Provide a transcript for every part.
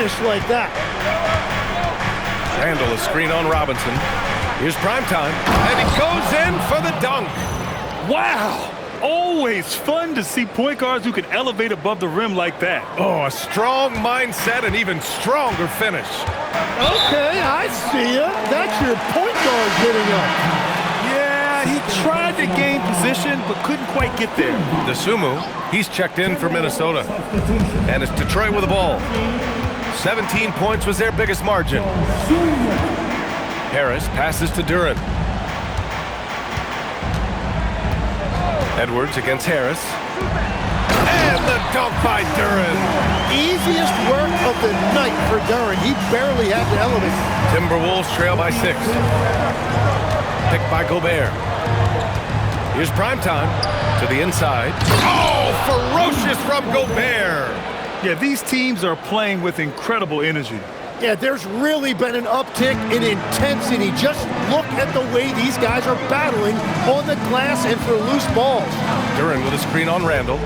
finish like that. Randall, a screen on Robinson. Here's Primetime, and he goes in for the dunk. Wow! Always fun to see point guards who can elevate above the rim like that. Oh, a strong mindset and even stronger finish. Okay, I see ya. That's your point guard getting up. Yeah, he tried to gain position, but couldn't quite get there. Dosunmu, he's checked in for Minnesota. And it's Detroit with the ball. 17 points was their biggest margin. Harris passes to Duren. Edwards against Harris. And the dunk by Duren. Easiest work of the night for Duren. He barely had to elevate. Timberwolves trail by 6. Picked by Gobert. Here's Primetime to the inside. Oh, ferocious from Gobert. Yeah, these teams are playing with incredible energy. Yeah, there's really been an uptick in intensity. Just look at the way these guys are battling on the glass and for loose balls. Duren with a screen on Randall.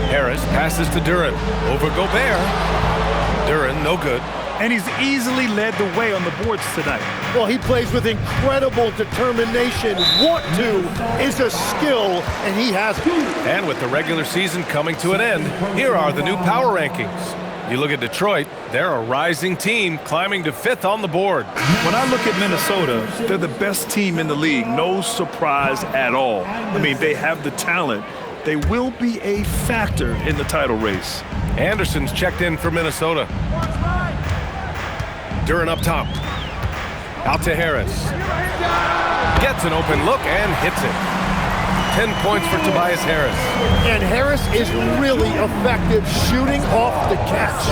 Harris passes to Duren. Over Gobert. Duren, no good. And he's easily led the way on the boards tonight. Well, he plays with incredible determination. Want to is a skill, and he has it. And with the regular season coming to an end, here are the new power rankings. You look at Detroit, they're a rising team climbing to 5th on the board. When I look at Minnesota, they're the best team in the league. No surprise at all. I mean, they have the talent. They will be a factor in the title race. Anderson's checked in for Minnesota. Duren up top. Out to Harris. Gets an open look and hits it. 10 points for Tobias Harris. And Harris is really effective shooting off the catch.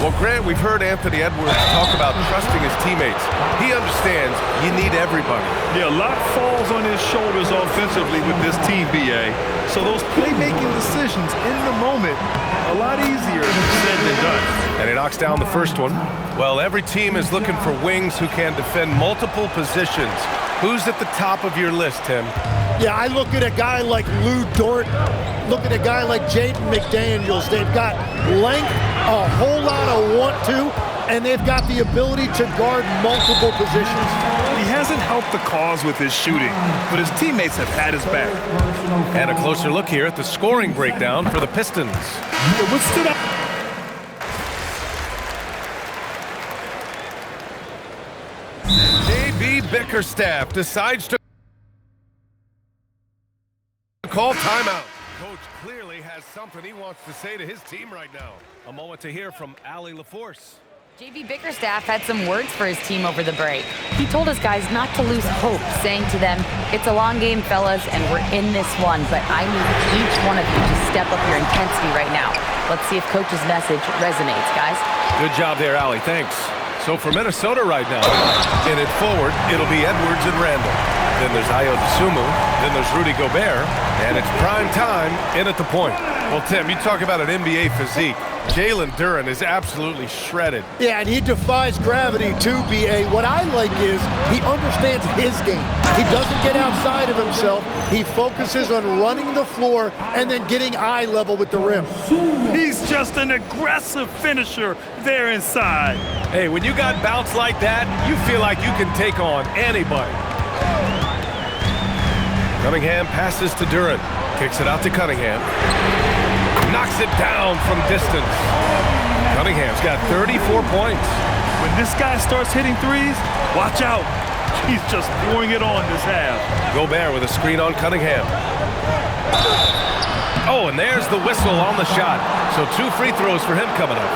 Well, Grant, we've heard Anthony Edwards talk about trusting his teammates. He understands you need everybody. Yeah, a lot falls on his shoulders offensively with this team, BA. So those playmaking decisions in the moment, a lot easier said than done. And he knocks down the first one. Well, every team is looking for wings who can defend multiple positions. Who's at the top of your list, Tim? Yeah, I look at a guy like Lou Dort, look at a guy like Jaden McDaniels. They've got length, a whole lot of want to, and they've got the ability to guard multiple positions. He hasn't helped the cause with his shooting, but his teammates have had his back. And a closer look here at the scoring breakdown for the Pistons. Yeah, what stood out? J.B. Bickerstaff decides to call timeout. Coach clearly has something he wants to say to his team right now. A moment to hear from Allie LaForce. J.B. Bickerstaff had some words for his team over the break. He told his guys not to lose hope, saying to them, "It's a long game, fellas, and we're in this one, but I need each one of you to step up your intensity right now." Let's see if Coach's message resonates, guys. Good job there, Allie. Thanks. So for Minnesota right now, in it forward, it'll be Edwards and Randall. Then there's Ayo Dosunmu. Then there's Rudy Gobert. And it's prime time in at the point. Well, Tim, you talk about an NBA physique. Jalen Duren is absolutely shredded. Yeah, and he defies gravity too, B.A. What I like is he understands his game. He doesn't get outside of himself. He focuses on running the floor and then getting eye level with the rim. He's just an aggressive finisher there inside. Hey, when you got bounce like that, you feel like you can take on anybody. Cunningham passes to Duren. Kicks it out to Cunningham. Knocks it down from distance. Cunningham's got 34 points. When this guy starts hitting threes, watch out. He's just pouring it on this half. Gobert with a screen on Cunningham. Oh, and there's the whistle on the shot. So 2 free throws for him coming up.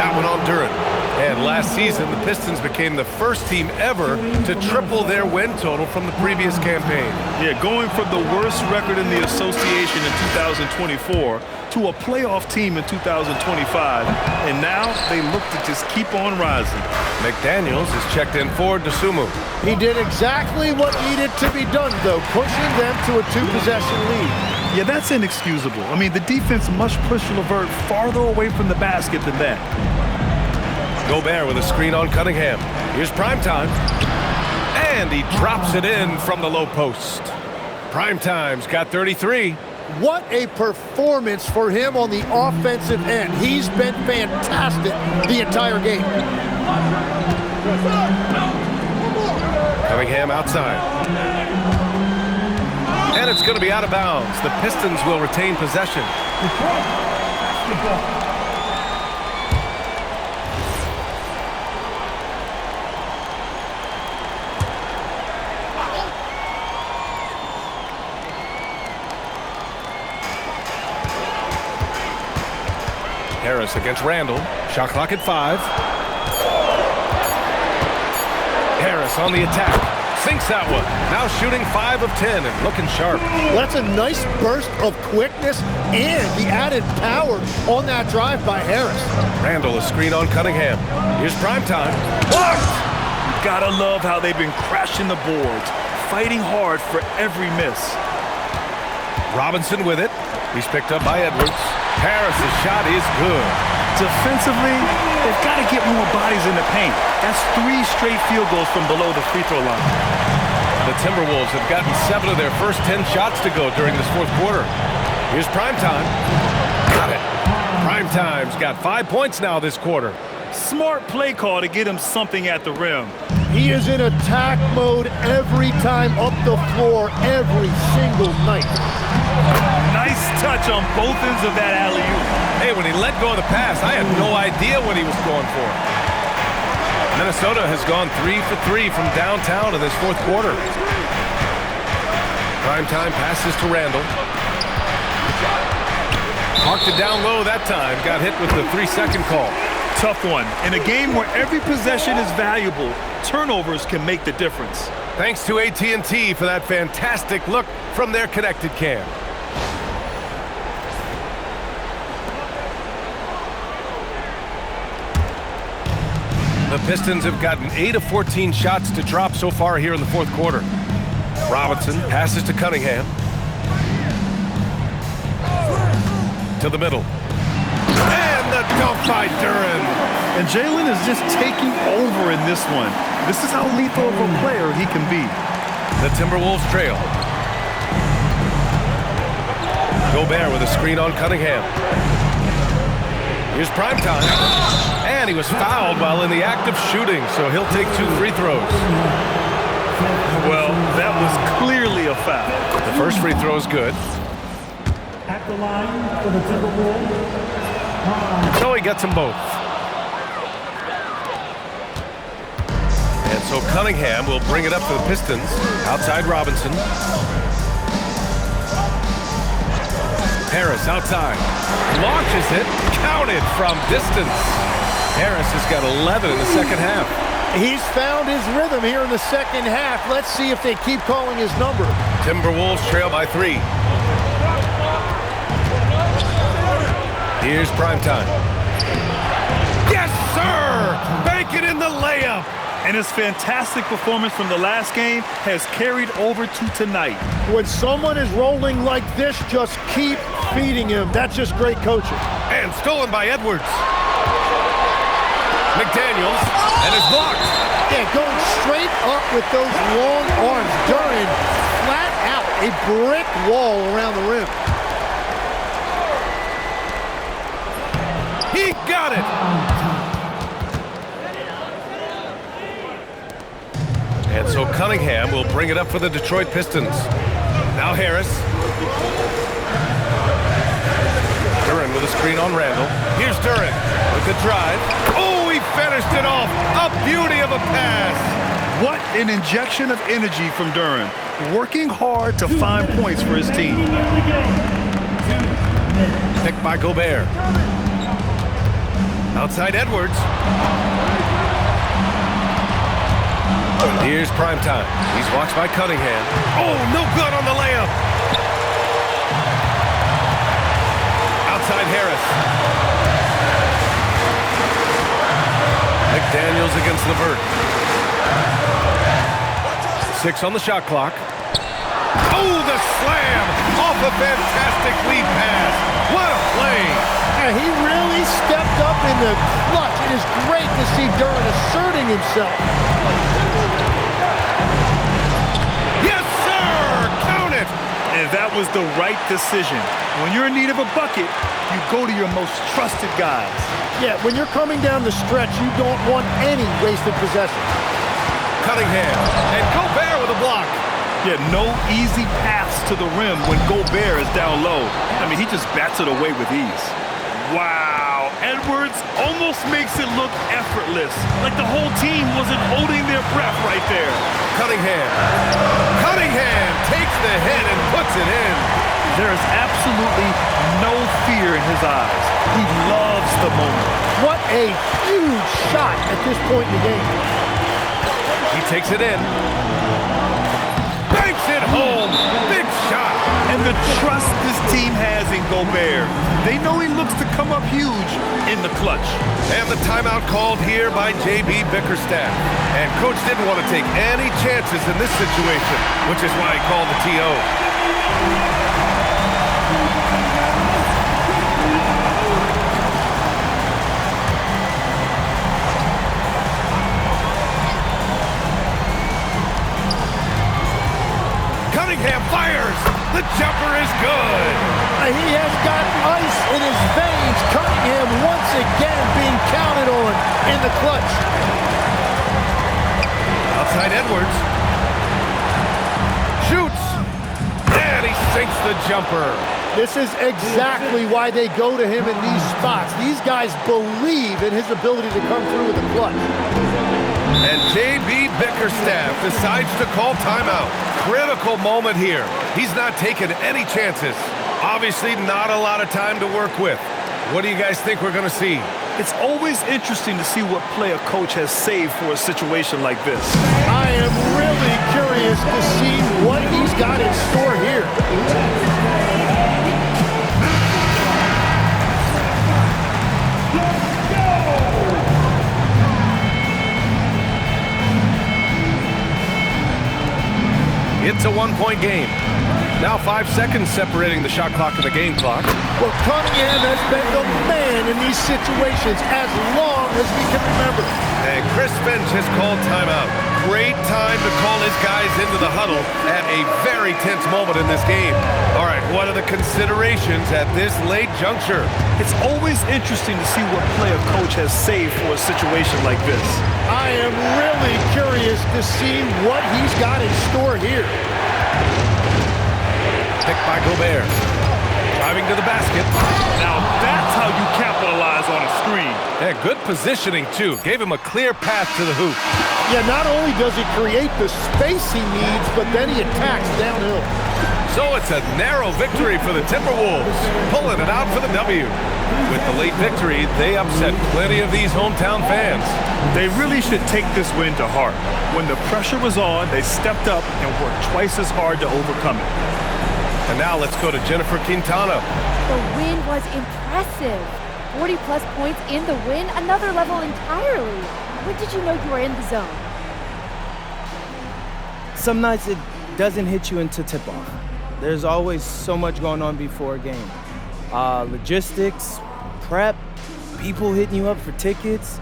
That one on Duren. And last season, the Pistons became the first team ever to triple their win total from the previous campaign. Yeah, going from the worst record in the association in 2024 to a playoff team in 2025. And now they look to just keep on rising. McDaniels is checked in for Dosunmu. He did exactly what needed to be done, though, pushing them to a 2-possession lead. Yeah, that's inexcusable. I mean, the defense must push Levert farther away from the basket than that. Gobert with a screen on Cunningham. Here's Primetime. And he drops it in from the low post. Primetime's got 33. What a performance for him on the offensive end. He's been fantastic the entire game. Cunningham outside. And it's going to be out of bounds. The Pistons will retain possession. Harris against Randall. Shot clock at 5. Harris on the attack. Sinks that one. Now shooting 5 of 10 and looking sharp. That's a nice burst of quickness and the added power on that drive by Harris. Randall a screen on Cunningham. Here's primetime. Blocked! Gotta love how they've been crashing the boards, fighting hard for every miss. Robinson with it. He's picked up by Edwards. Harris's shot is good. Defensively, they've got to get more bodies in the paint. That's 3 straight field goals from below the free throw line. The Timberwolves have gotten 7 of their first 10 shots to go during this fourth quarter. Here's Primetime. Got it. Primetime's got 5 points now this quarter. Smart play call to get him something at the rim. He is in attack mode every time up the floor, every single night. Nice touch on both ends of that alley-oop. Hey, when he let go of the pass, I had no idea what he was going for. Minnesota has gone 3 for 3 from downtown in this fourth quarter. Primetime passes to Randall. Marked it down low that time. Got hit with the 3-second call. Tough one. In a game where every possession is valuable, turnovers can make the difference. Thanks to AT&T for that fantastic look from their connected cam. The Pistons have gotten 8 of 14 shots to drop so far here in the fourth quarter. Robinson passes to Cunningham. To the middle. And the dunk by Duren. And Jalen is just taking over in this one. This is how lethal of a player he can be. The Timberwolves trail. Gobert with a screen on Cunningham. Here's Primetime. And he was fouled while in the act of shooting, so he'll take 2 free throws. Well, that was clearly a foul. The first free throw is good. At the line for the Timberwolves. So he gets them both. And so Cunningham will bring it up for the Pistons. Outside Robinson. Harris outside. Launches it. Counted from distance. Harris has got 11 in the second half. He's found his rhythm here in the second half. Let's see if they keep calling his number. Timberwolves trail by 3. Here's Primetime. Yes, sir! Bank it in the layup. And his fantastic performance from the last game has carried over to tonight. When someone is rolling like this, just keep feeding him. That's just great coaching. And stolen by Edwards. McDaniels, and it's blocked. Yeah, going straight up with those long arms. Duren, flat out, a brick wall around the rim. He got it. And so Cunningham will bring it up for the Detroit Pistons. Now Harris. Duren with a screen on Randall. Here's Duren with the drive. Oh, he finished it off. A beauty of a pass. What an injection of energy from Duren. Working hard to find points for his team. Picked by Gobert. Outside Edwards. Here's Primetime. He's watched by Cunningham. Oh, no good on the layup. Outside Harris. McDaniels against LeVert. 6 on the shot clock. Oh, the slam off a fantastic lead pass. What a play. Yeah, he really stepped up in the clutch. It is great to see Duren asserting himself. Yes, sir! Count it! And that was the right decision. When you're in need of a bucket, you go to your most trusted guys. Yeah, when you're coming down the stretch, you don't want any wasted possession. Cunningham, and Gobert with a block. Yeah, no easy paths to the rim when Gobert is down low. I mean, he just bats it away with ease. Wow, Edwards almost makes it look effortless, like the whole team wasn't holding their breath right there. Cunningham takes the hit and puts it in. There is absolutely no fear in his eyes. He loves the moment. What a huge shot at this point in the game. He takes it in. Banks it home. Big shot. And the trust this team has in Gobert. They know he looks to come up huge in the clutch. And the timeout called here by J.B. Bickerstaff. And Coach didn't want to take any chances in this situation, which is why he called the T.O. Cunningham fires. The jumper is good. He has got ice in his veins. Cunningham once again being counted on in the clutch. Outside Edwards. Shoots. And he sinks the jumper. This is exactly why they go to him in these spots. These guys believe in his ability to come through with the clutch. And J.B. Bickerstaff decides to call timeout. Critical moment here. He's not taking any chances. Obviously not a lot of time to work with. What do you guys think we're going to see? It's always interesting to see what play a coach has saved for a situation like this. I am really curious to see what he's got in store here. It's a one-point game. Now 5 seconds separating the shot clock and the game clock. Well, Cunningham has been the man in these situations as long as we can remember. And Chris Finch has called timeout. Great time to call his guys into the huddle at a very tense moment in this game. All right, what are the considerations at this late juncture? It's always interesting to see what play a coach has saved for a situation like this. I am really curious to see what he's got in store here. Picked by Gobert. Driving to the basket. Now that's how you capitalize on a screen. Yeah, good positioning, too. Gave him a clear path to the hoop. Yeah, not only does he create the space he needs, but then he attacks downhill. So it's a narrow victory for the Timberwolves, pulling it out for the W. With the late victory, they upset plenty of these hometown fans. They really should take this win to heart. When the pressure was on, they stepped up and worked twice as hard to overcome it. And now let's go to Jennifer Quintana. The win was impressive. 40-plus points in the win, another level entirely. When did you know you were in the zone? Some nights it doesn't hit you until tip-off. There's always so much going on before a game. Logistics, prep, people hitting you up for tickets.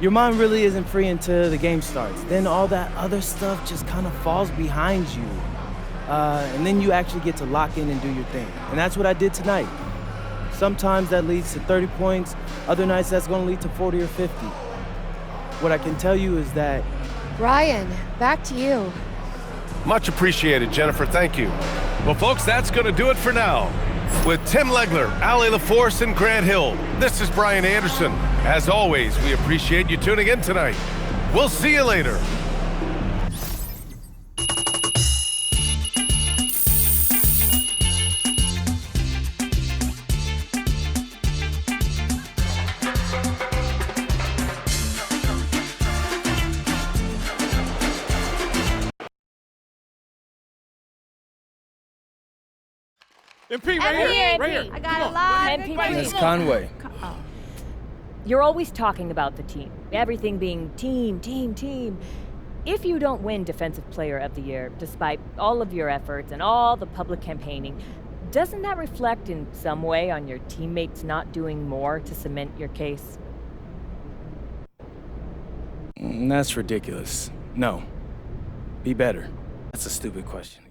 Your mind really isn't free until the game starts. Then all that other stuff just kind of falls behind you. And then you actually get to lock in and do your thing. And that's what I did tonight. Sometimes that leads to 30 points. Other nights that's going to lead to 40 or 50. What I can tell you is that... Ryan, back to you. Much appreciated, Jennifer. Thank you. Well, folks, that's going to do it for now. With Tim Legler, Allie LaForce, and Grant Hill, this is Brian Anderson. As always, we appreciate you tuning in tonight. We'll see you later. MP, right here. Right here. I got a lot. MP, Ms. Conway. You're always talking about the team. Everything being team. If you don't win Defensive Player of the Year, despite all of your efforts and all the public campaigning, doesn't that reflect in some way on your teammates not doing more to cement your case? That's ridiculous. No. Be better. That's a stupid question.